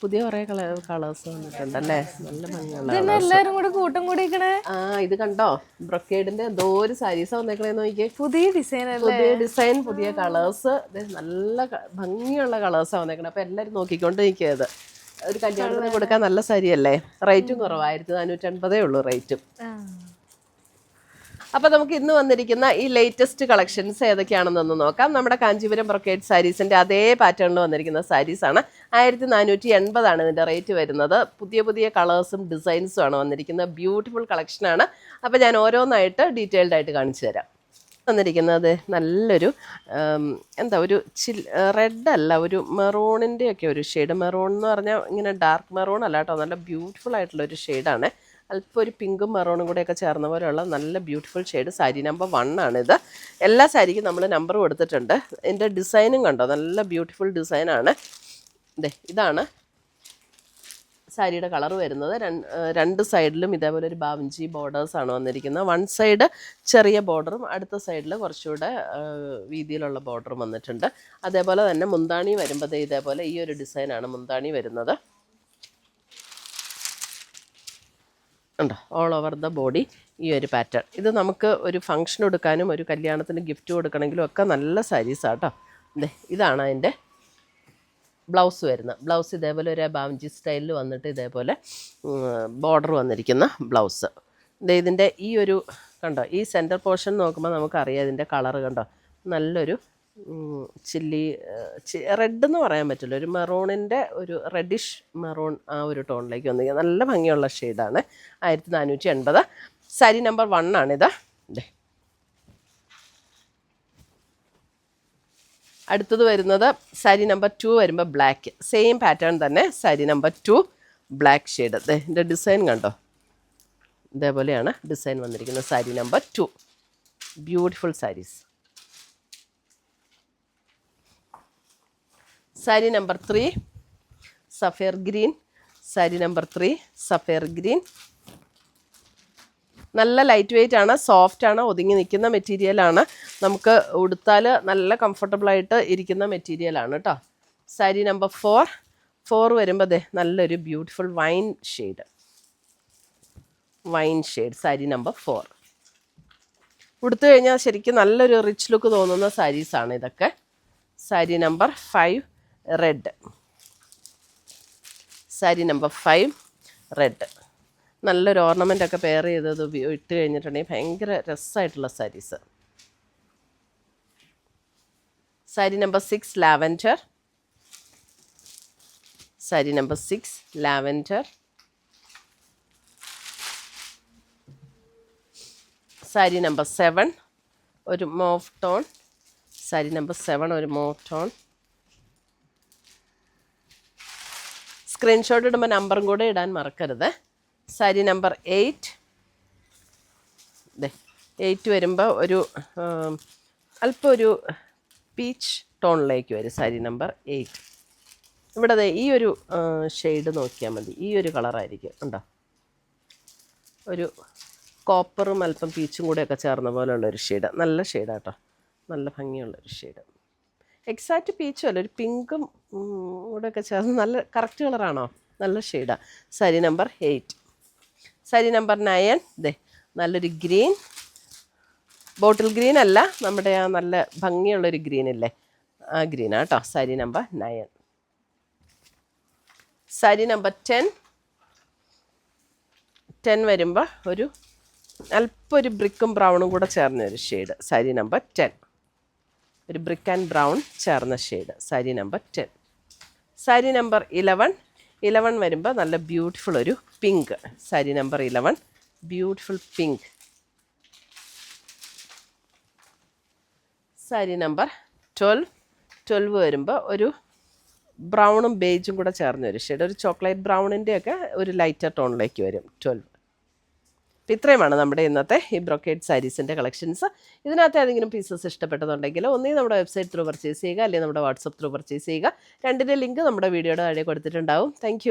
പുതിയ കുറെ കളേഴ്സ് വന്നിട്ടുണ്ടല്ലേ, നല്ല ഭംഗിയുള്ള എല്ലാരും കൂടെ കൂട്ടം കൂടിക്കണേ. ഇത് കണ്ടോ, ബ്രൊക്കേഡിന്റെ എന്തോ ഒരു സാരീസാ വന്നേക്കണേന്ന് നോക്കിയേ. പുതിയ ഡിസൈൻ, പുതിയ ഡിസൈൻ, പുതിയ കളേഴ്സ്, നല്ല ഭംഗിയുള്ള കളേഴ്സാ വന്നേക്കണേ. അപ്പൊ എല്ലാരും നോക്കിക്കൊണ്ട് നിൽക്കിയത്. ഒരു കല്യാണത്തിന് കൊടുക്കാൻ നല്ല സാരിയല്ലേ. റേറ്റും കുറവാണ്, 1450 ഉള്ളൂ റേറ്റും. അപ്പൊ നമുക്ക് ഇന്ന് വന്നിരിക്കുന്ന ഈ ലേറ്റസ്റ്റ് കളക്ഷൻസ് ഏതൊക്കെയാണെന്നൊന്ന് നോക്കാം. നമ്മുടെ കാഞ്ചീപുരം ബ്രൊക്കേഡ് സാരീസിന്റെ അതേ പാറ്റേണിൽ വന്നിരിക്കുന്ന സാരീസ് ആണ്. 1480 ഇതിന്റെ റേറ്റ് വരുന്നത്. പുതിയ പുതിയ കളേഴ്സും ഡിസൈൻസും ആണ് വന്നിരിക്കുന്നത്. ബ്യൂട്ടിഫുൾ കളക്ഷനാണ്. അപ്പൊ ഞാൻ ഓരോന്നായിട്ട് ഡീറ്റെയിൽഡ് ആയിട്ട് കാണിച്ചു തരാം. വന്നിരിക്കുന്നത് നല്ലൊരു എന്താ, ഒരു റെഡ് അല്ല, ഒരു മെറൂണിൻ്റെ ഒക്കെ ഒരു ഷെയ്ഡ്. മെറൂൺ എന്ന് പറഞ്ഞാൽ ഇങ്ങനെ ഡാർക്ക് മെറൂൺ അല്ല കേട്ടോ, നല്ല ബ്യൂട്ടിഫുൾ ആയിട്ടുള്ള ഒരു ഷെയ്ഡാണ്. അല്പം ഒരു പിങ്കും മെറൂണും കൂടെയൊക്കെ ചേർന്ന പോലെയുള്ള നല്ല ബ്യൂട്ടിഫുൾ ഷെയ്ഡ്. സാരി നമ്പർ 1 ആണിത്. എല്ലാ സാരിക്കും നമ്മൾ നമ്പർ കൊടുത്തിട്ടുണ്ട്. ഇതിൻ്റെ ഡിസൈനും കണ്ടോ, നല്ല ബ്യൂട്ടിഫുൾ ഡിസൈനാണ്. ഇതാണ് സാരിയുടെ കളർ വരുന്നത്. രണ്ട് സൈഡിലും ഇതേപോലെ ഒരു ബാവഞ്ചി ബോർഡേഴ്സാണ് വന്നിരിക്കുന്നത്. വൺ സൈഡ് ചെറിയ ബോർഡറും അടുത്ത സൈഡിൽ കുറച്ചുകൂടെ വീതിയിലുള്ള ബോർഡറും വന്നിട്ടുണ്ട്. അതേപോലെ തന്നെ മുന്താണി വരുമ്പോൾ ഇതേപോലെ ഈ ഒരു ഡിസൈനാണ് മുന്താണി വരുന്നത്. ഉണ്ടോ, ഓൾ ഓവർ ദ ബോഡി ഈ ഒരു പാറ്റേൺ. ഇത് നമുക്ക് ഒരു ഫംഗ്ഷൻ എടുക്കാനും ഒരു കല്യാണത്തിന് ഗിഫ്റ്റ് കൊടുക്കണമെങ്കിലും ഒക്കെ നല്ല സാരീസാണ് കേട്ടോ. ഇതാണ് അതിൻ്റെ ബ്ലൗസ് വരുന്നത്. ബ്ലൗസ് ഇതേപോലെ ഒരു ബാവഞ്ചി സ്റ്റൈലിൽ വന്നിട്ട് ഇതേപോലെ ബോർഡർ വന്നിരിക്കുന്ന ബ്ലൗസ്. ഇതിൻ്റെ ഈ ഒരു കണ്ടോ, ഈ സെൻറ്റർ പോർഷൻ നോക്കുമ്പോൾ നമുക്കറിയാം ഇതിൻ്റെ കളർ കണ്ടോ, നല്ലൊരു ചില്ലി റെഡ് എന്ന് പറയാൻ പറ്റില്ല, ഒരു മെറൂണിൻ്റെ ഒരു റെഡിഷ് മെറൂൺ ആ ഒരു ടോണിലേക്ക് വന്നിരിക്കുന്നത്. നല്ല ഭംഗിയുള്ള ഷെയ്ഡാണ്. 1480. സാരി നമ്പർ 1 ആണിത്. അടുത്തത് വരുന്നത് സാരി നമ്പർ 2 വരുമ്പോൾ ബ്ലാക്ക്, സെയിം പാറ്റേൺ തന്നെ. Sari number 2 black shade. ഇതിൻ്റെ ഡിസൈൻ കണ്ടോ, ഇതേപോലെയാണ് ഡിസൈൻ വന്നിരിക്കുന്നത്. Sari number 2 beautiful saris. Sari number 3 sapphire green. Sari number 3 sapphire green. നല്ല ലൈറ്റ് വെയ്റ്റ് ആണ്, സോഫ്റ്റ് ആണ്, ഒതുങ്ങി നിൽക്കുന്ന മെറ്റീരിയലാണ്. നമുക്ക് ഉടുത്താൽ നല്ല കംഫർട്ടബിളായിട്ട് ഇരിക്കുന്ന മെറ്റീരിയലാണ് കേട്ടോ. സാരി നമ്പർ 4 വരുമ്പോൾ നല്ലൊരു beautiful wine shade. Sari number 4 ഉടുത്തു കഴിഞ്ഞാൽ ശരിക്കും നല്ലൊരു റിച്ച് ലുക്ക് തോന്നുന്ന സാരീസാണ് ഇതൊക്കെ. Sari number 5 red. Sari number 5 red. നല്ലൊരു ഓർണമെൻ്റ് ഒക്കെ പെയർ ചെയ്തത് ഇട്ട് കഴിഞ്ഞിട്ടുണ്ടെങ്കിൽ ഭയങ്കര രസമായിട്ടുള്ള saris. Sari number 6 lavender. Sari number 6 lavender. Sari number 7 ഒരു മോഫ് ടോൺ. സാരി നമ്പർ 7 ഒരു മോഫ് ടോൺ. സ്ക്രീൻഷോട്ട് ഇടുമ്പോൾ നമ്പറും കൂടെ ഇടാൻ മറക്കരുത്. സാരി നമ്പർ 8 വരുമ്പോൾ ഒരു അല്പം ഒരു പീച്ച് ടോണിലേക്ക് വരും. സാരി നമ്പർ 8. ഇവിടെ ഈ ഒരു ഷെയ്ഡ് നോക്കിയാൽ മതി, ഈ ഒരു കളറായിരിക്കും ഉണ്ടോ, ഒരു കോപ്പറും അല്പം പീച്ചും കൂടെയൊക്കെ ചേർന്ന പോലെയുള്ളൊരു ഷെയ്ഡ്. നല്ല ഷെയ്ഡാട്ടോ, നല്ല ഭംഗിയുള്ളൊരു ഷെയ്ഡ്. എക്സാക്റ്റ് പീച്ചും അല്ല, ഒരു പിങ്കും കൂടെയൊക്കെ ചേർന്ന് നല്ല കറക്റ്റ് കളറാണോ, നല്ല ഷെയ്ഡാണ്. സാരി നമ്പർ 8. സാരി നമ്പർ 9 നല്ലൊരു ഗ്രീൻ, ബോട്ടിൽ ഗ്രീൻ അല്ല, നമ്മുടെ ആ നല്ല ഭംഗിയുള്ളൊരു ഗ്രീനില്ലേ, ആ ഗ്രീനാണ് കേട്ടോ. സാരി നമ്പർ 9. സാരി നമ്പർ 10 വരുമ്പോൾ ഒരു അല്പം ഒരു ബ്രിക്കും ബ്രൗണും കൂടെ ചേർന്ന ഒരു ഷെയ്ഡ്. സാരി നമ്പർ 10 ഒരു ബ്രിക്ക് ആൻഡ് ബ്രൗൺ ചേർന്ന shade. Sari number 10. Sari number 11 വരുമ്പോൾ നല്ല ബ്യൂട്ടിഫുൾ ഒരു pink. Sari number 11 beautiful pink. Sari number 12 വരുമ്പോൾ ഒരു ബ്രൗണും ബേജും കൂടെ ചേർന്ന ഒരു ഷെയ്ഡ്, ഒരു ചോക്ലേറ്റ് ബ്രൗണിൻ്റെയൊക്കെ ഒരു ലൈറ്റർ ടോണിലേക്ക് വരും 12. അപ്പോൾ ഇത്രയുമാണ് നമ്മുടെ ഇന്നത്തെ ഈ ബ്രൊക്കേഡ് സാരീസിൻ്റെ കളക്ഷൻസ്. ഇതിനകത്ത് ഏതെങ്കിലും പീസസ് ഇഷ്ടപ്പെട്ടതുണ്ടെങ്കിൽ ഒന്നേ നമ്മുടെ വെബ്സൈറ്റ് ത്രൂ പർച്ചേസ് ചെയ്യുക, അല്ലെങ്കിൽ നമ്മുടെ വാട്സപ്പ് ത്രൂ പർച്ചേസ് ചെയ്യുക. രണ്ടിൻ്റെ ലിങ്ക് നമ്മുടെ വീഡിയോയുടെ താഴെ കൊടുത്തിട്ടുണ്ടാവും. താങ്ക്